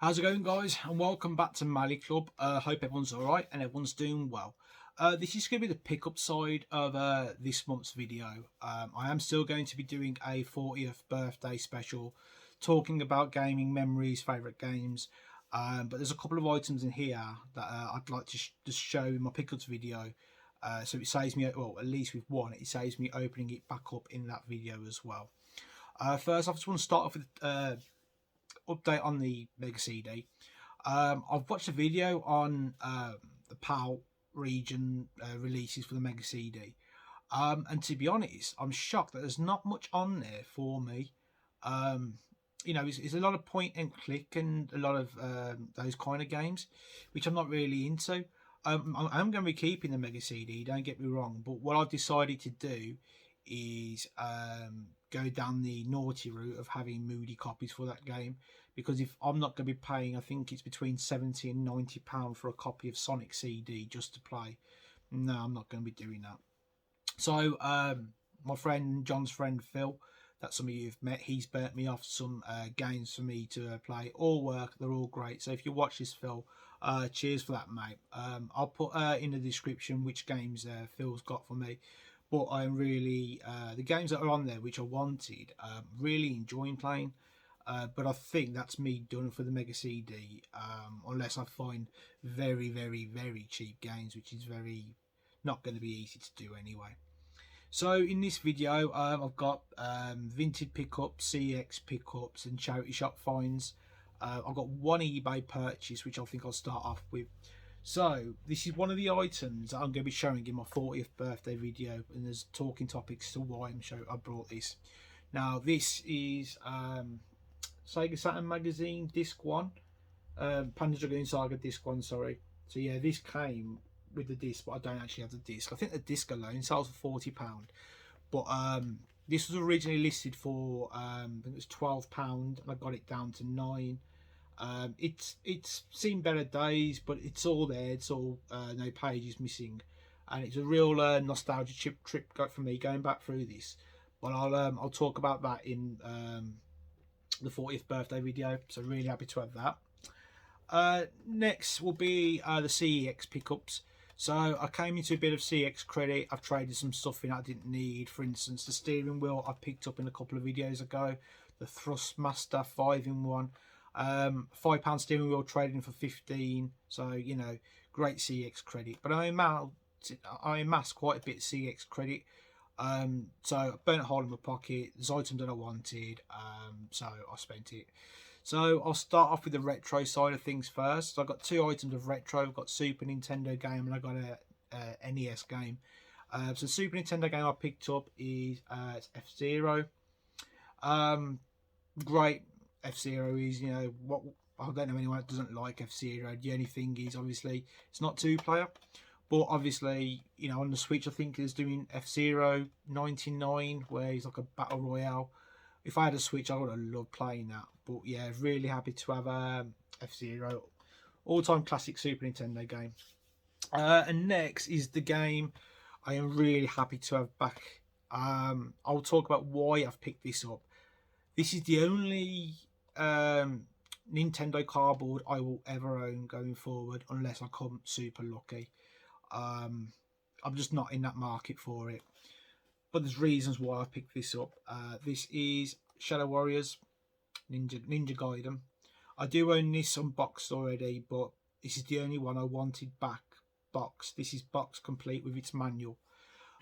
How's it going, guys? And welcome back to Mali Club. Hope everyone's alright and everyone's doing well. This is going to be the pickup side of this month's video. I am still going to be doing a 40th birthday special talking about gaming memories, favourite games. But there's a couple of items in here that I'd like to just show in my pickups video. So it saves me, well, at least with one, it saves me opening it back up in that video as well. First, I just want to start off with update on the Mega CD. I've watched a video on the PAL region releases for the Mega CD, and to be honest, I'm shocked that there's not much on there for me. You know, it's a lot of point and click and a lot of those kind of games, which I'm not really into. I'm going to be keeping the Mega CD, don't get me wrong, but what I've decided to do is go down the naughty route of having moody copies for that game, because if I'm not going to be paying, I think it's between £70 and £90 for a copy of Sonic CD just to play. No, I'm not going to be doing that. So my friend, John's friend Phil, that some of you have met, he's burnt me off some games for me to play. All work, they're all great. So if you watch this, Phil, cheers for that, mate. I'll put in the description which games Phil's got for me. But I'm really, the games that are on there which I wanted, really enjoying playing. But I think that's me done for the Mega CD, unless I find very, very, very cheap games, which is very not going to be easy to do anyway. So in this video, I've got Vinted pickups, CEX pickups and charity shop finds. I've got one eBay purchase, which I think I'll start off with. So this is one of the items that I'm going to be showing in my 40th birthday video, and there's talking topics to why I brought this. Now this is Sega Saturn magazine disc 1, Panzer Dragoon Saga disc 1, sorry. So yeah, this came with the disc, but I don't actually have the disc. I think the disc alone sells for £40, but this was originally listed for I think it was £12, and I got it down to £9. It's seen better days, but it's all there. It's all no pages missing, and it's a real nostalgia trip for me going back through this. But I'll talk about that in the 40th birthday video. So really happy to have that. Next will be the CEX pickups. So I came into a bit of CEX credit. I've traded some stuff in I didn't need. For instance, the steering wheel I picked up in a couple of videos ago. The Thrustmaster 5-in-1. £5 steering wheel trading for 15. So you know, great CEX credit. But I amassed quite a bit of CEX credit. So I burnt a hole in my pocket. There's items that I wanted. So I spent it. So I'll start off with the retro side of things first. So I've got two items of retro. I've got Super Nintendo game and I've got a NES game. So Super Nintendo game I picked up is F-Zero. Great. F-Zero is, you know, what I don't know anyone that doesn't like F-Zero. The only thing is, obviously, it's not two-player. But obviously, you know, on the Switch, I think is doing F-Zero 99, where he's like a battle royale. If I had a Switch, I would have loved playing that. But yeah, really happy to have F-Zero, all-time classic Super Nintendo game. And next is the game I am really happy to have back. I'll talk about why I've picked this up. This is the only Nintendo cardboard I will ever own going forward, unless I come super lucky. I'm just not in that market for it. But there's reasons why I picked this up. This is Shadow Warriors Ninja Gaiden. I do own this unboxed already, but this is the only one I wanted back boxed. This is box complete with its manual.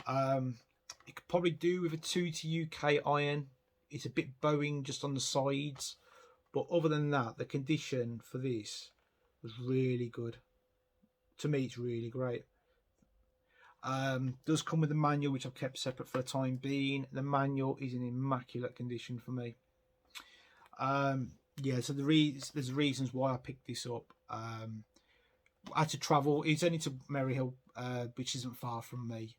It could probably do with a 2 UK iron. It's a bit bowing just on the sides, but other than that, the condition for this was really good. To me, it's really great. Does come with a manual, which I've kept separate for the time being. The manual is in immaculate condition for me. Yeah, so there's reasons why I picked this up. I had to travel. It's only to Maryhill, which isn't far from me.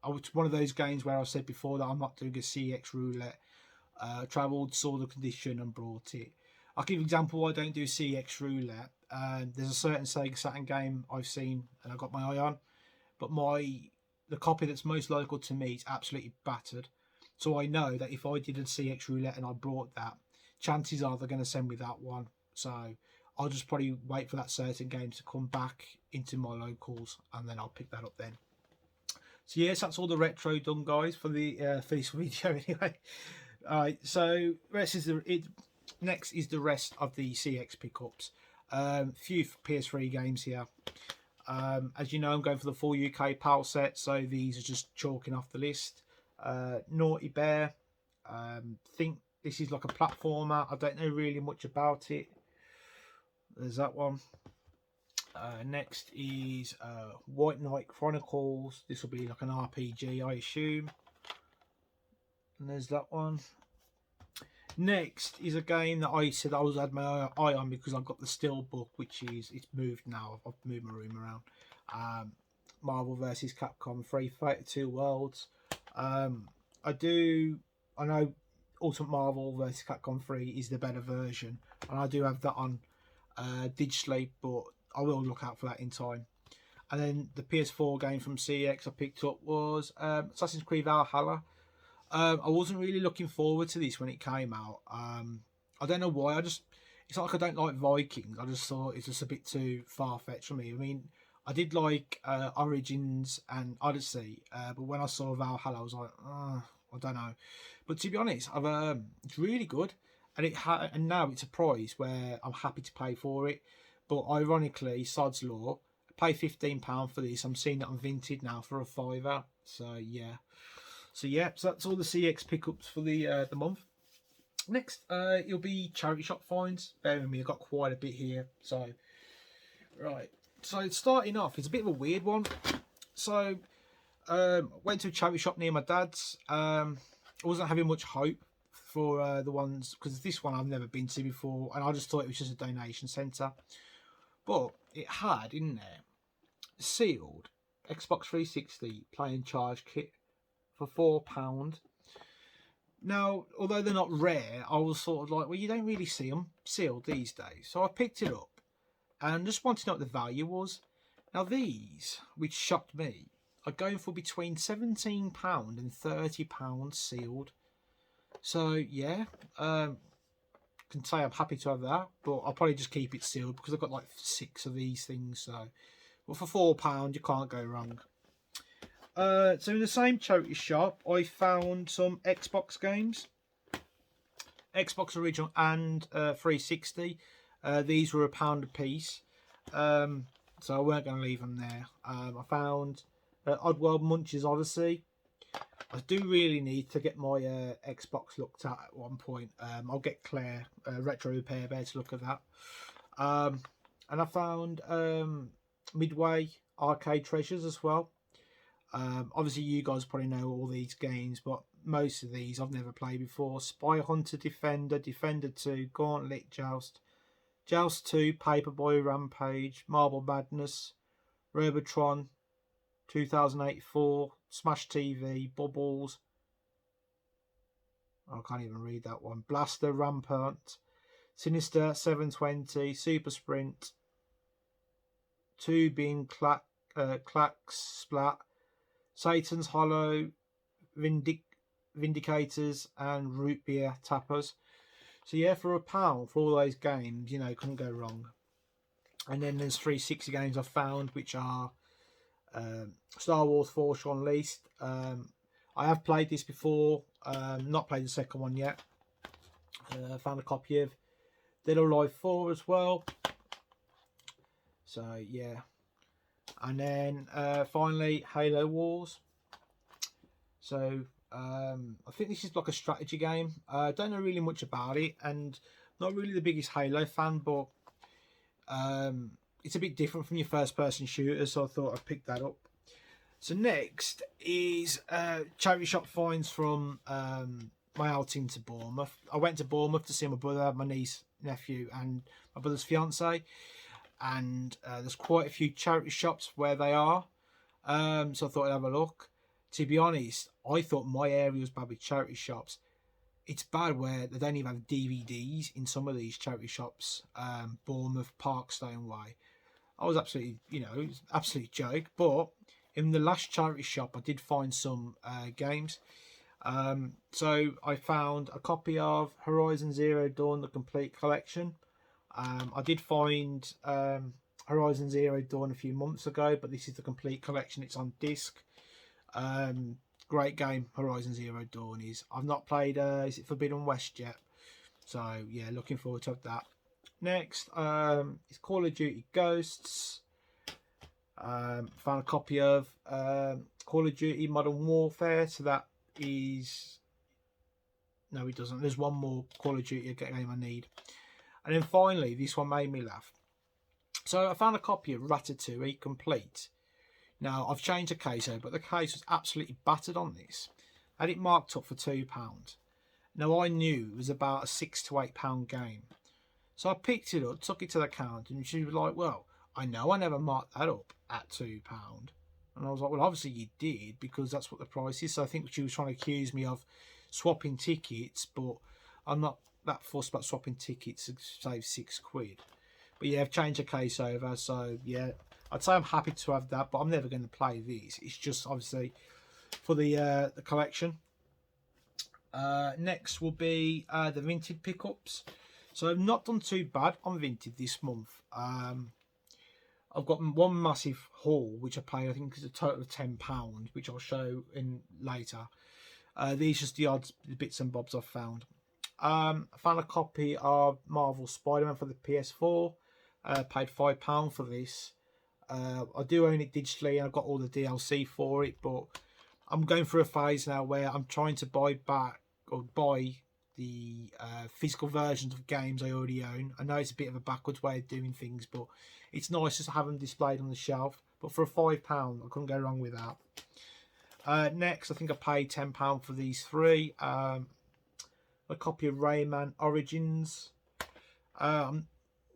It's one of those games where I've said before that I'm not doing a CEX roulette. Travelled, saw the condition and brought it. I'll give you an example why I don't do CEX roulette. There's a certain Sega Saturn game I've seen and I got my eye on, but the copy that's most local to me is absolutely battered. So I know that if I did a CEX roulette and I brought that, chances are they're going to send me that one. So I'll just probably wait for that certain games to come back into my locals, and then I'll pick that up then. So yes, that's all the retro done, guys, for the for this video anyway. Alright, so next is the rest of the CEX pickups. Few PS3 games here. As you know, I'm going for the full UK PAL set, so these are just chalking off the list. Naughty Bear. Think this is like a platformer. I don't know really much about it. There's that one. Next is White Knight Chronicles. This will be like an RPG, I assume. And there's that one. Next is a game that I said I had my eye on because I've got the Steelbook, which is, it's moved now. I've moved my room around. Marvel vs. Capcom 3 Fate of Two Worlds. I know Ultimate Marvel vs. Capcom 3 is the better version, and I do have that on digitally, but I will look out for that in time. And then the PS4 game from CEX I picked up was Assassin's Creed Valhalla. I wasn't really looking forward to this when it came out. I don't know why. It's not like I don't like Vikings. I just thought it's just a bit too far-fetched for me. I mean, I did like Origins and Odyssey, but when I saw Valhalla, I was like, I don't know. But to be honest, it's really good, and now it's a price where I'm happy to pay for it. But ironically, sod's law, I pay £15 for this. I'm seeing it on Vinted now for a £5. So yeah. So that's all the CEX pickups for the month. Next, it'll be charity shop finds. Bear with me, I've got quite a bit here. So, right. So starting off, it's a bit of a weird one. So, went to a charity shop near my dad's. I wasn't having much hope for the ones, because this one I've never been to before, and I just thought it was just a donation centre. But it had in there sealed Xbox 360 play and charge kit for £4. Now, although they're not rare, I was sort of like, well, you don't really see them sealed these days. So I picked it up and just wanted to know what the value was. Now these, which shocked me, are going for between £17 and £30 sealed. So yeah, can say I'm happy to have that, but I'll probably just keep it sealed because I've got like 6 of these things. So, but for £4, you can't go wrong. So in the same charity shop, I found some Xbox games, Xbox original and 360. These were £1 a piece, so I weren't going to leave them there. I found Oddworld Munch's Odyssey. I do really need to get my Xbox looked at one point. I'll get Claire, Retro Repair Bear, to look at that. And I found Midway Arcade Treasures as well. Obviously you guys probably know all these games, but most of these I've never played before. Spy Hunter Defender, Defender 2, Gauntlet Joust, Joust 2, Paperboy Rampage, Marble Madness, Robotron 2084, Smash TV, Bubbles, I can't even read that one, Blaster Rampant, Sinister 720, Super Sprint, Tubing, Clacks Splat, Satan's Hollow, Vindicators, and Root Beer Tappers. So yeah, for £1 for all those games, you know, couldn't go wrong. And then there's 360 games I've found, which are Star Wars Force Unleashed. I have played this before, not played the second one yet. Found a copy of Dead or Alive 4 as well. So yeah. And then finally Halo Wars. So I think this is like a strategy game. I don't know really much about it, and not really the biggest Halo fan, but it's a bit different from your first person shooter, so I thought I'd pick that up. So next is charity shop finds from my outing to Bournemouth. I went to Bournemouth to see my brother, my niece, nephew, and my brother's fiance. And there's quite a few charity shops where they are, so I thought I'd have a look. To be honest, I thought my area was bad with charity shops. It's bad where they don't even have DVDs in some of these charity shops. Bournemouth, Parkstone way. I was absolutely, it was an absolute joke. But in the last charity shop, I did find some games. So I found a copy of Horizon Zero Dawn, the complete collection. I did find Horizon Zero Dawn a few months ago, but this is the complete collection. It's on disc. Great game, Horizon Zero Dawn is. I've not played is it Forbidden West yet, so yeah, looking forward to that. Next is Call of Duty Ghosts. Found a copy of Call of Duty Modern Warfare, so that is, no it doesn't, there's one more Call of Duty game I need. And then finally, this one made me laugh. So I found a copy of Ratatouille Complete. Now, I've changed the case over, but the case was absolutely battered on this. I had it marked up for £2. Now, I knew it was about a £6 to £8 game. So I picked it up, took it to the counter, and she was like, well, I know I never marked that up at £2. And I was like, well, obviously you did, because that's what the price is. So I think she was trying to accuse me of swapping tickets, but I'm not that fussed about swapping tickets to save £6. But yeah, I've changed the case over, so yeah, I'd say I'm happy to have that, but I'm never going to play these. It's just obviously for the collection. Next will be the Vinted pickups. So I've not done too bad on Vinted this month. I've got one massive haul which I paid, I think it's a total of £10, which I'll show in later. These are just the odds, the bits and bobs I've found. I found a copy of Marvel Spider-Man for the PS4. Paid £5 for this. I do own it digitally, and I've got all the DLC for it, but I'm going through a phase now where I'm trying to buy back or buy the physical versions of games I already own. I know it's a bit of a backwards way of doing things, but it's nice just to have them displayed on the shelf. But for a £5, I couldn't go wrong with that. Next, I think I paid £10 for these three. A copy of Rayman Origins.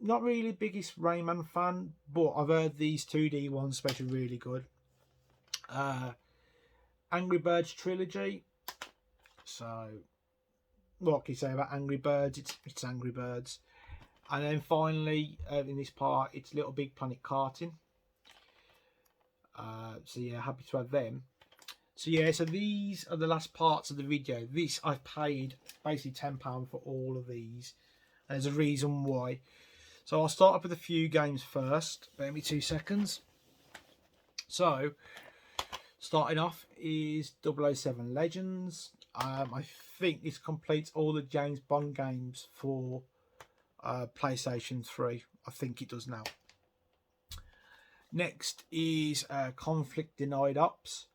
Not really biggest Rayman fan, but I've heard these 2D ones especially really good. Angry Birds Trilogy. So what can you say about Angry Birds? It's Angry Birds. And then finally, in this part, it's Little Big Planet Karting. So yeah, happy to have them. So yeah, so these are the last parts of the video. This I've paid basically £10 for all of these. There's a reason why. So I'll start up with a few games first. Bear me 2 seconds. So starting off is 007 Legends. I think this completes all the James Bond games for PlayStation 3. I think it does now. Next is Conflict Denied Ops.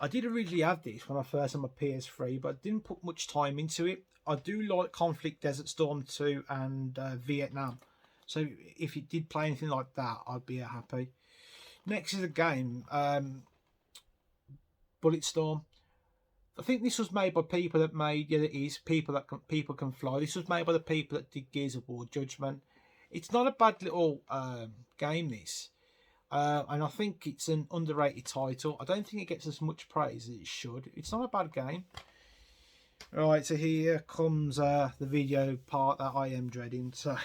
I did originally have this when I first had my PS3, but I didn't put much time into it. I do like Conflict Desert Storm 2 and Vietnam. So if it did play anything like that, I'd be happy. Next is a game, Bulletstorm. I think this was made by people that made, yeah, it is, People Can Fly. This was made by the people that did Gears of War Judgment. It's not a bad little game, this. And I think it's an underrated title. I don't think it gets as much praise as it should. It's not a bad game. Right, so here comes the video part that I am dreading. So,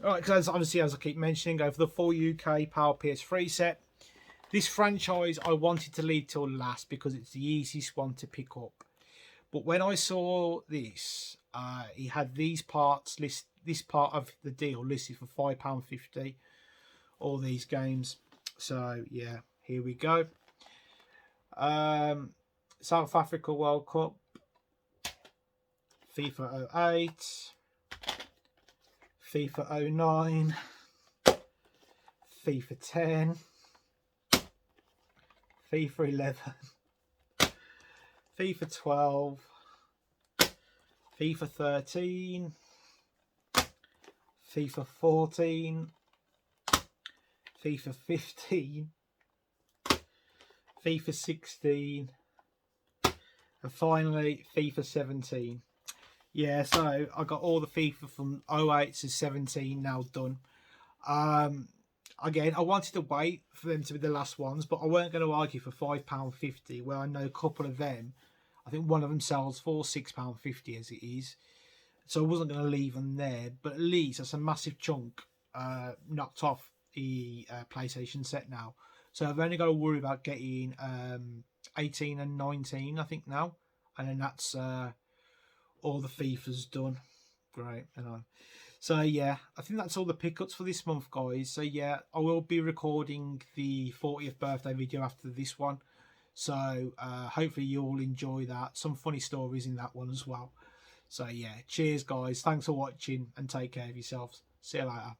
right, because obviously, as I keep mentioning, go for the full UK PAL PS3 set. This franchise I wanted to leave till last because it's the easiest one to pick up. But when I saw this, he had these parts list. This part of the deal listed for £5.50. All these games. So yeah, here we go. South Africa World Cup, FIFA 08, FIFA 09, FIFA 10, FIFA 11, FIFA 12, FIFA 13, FIFA 14, FIFA 15, FIFA 16, and finally FIFA 17. Yeah, so I got all the FIFA from 08 to 17 now done. Again, I wanted to wait for them to be the last ones, but I weren't going to argue for £5.50, where I know a couple of them, I think one of them sells for £6.50 as it is. So I wasn't going to leave them there, but at least that's a massive chunk knocked off the PlayStation set now. So I've only got to worry about getting 18 and 19, I think, now. And then that's all the FIFA's done. Great. So yeah, I think that's all the pickups for this month, guys. So yeah, I will be recording the 40th birthday video after this one. So hopefully you all enjoy that. Some funny stories in that one as well. So yeah, cheers guys. Thanks for watching and take care of yourselves. See you later.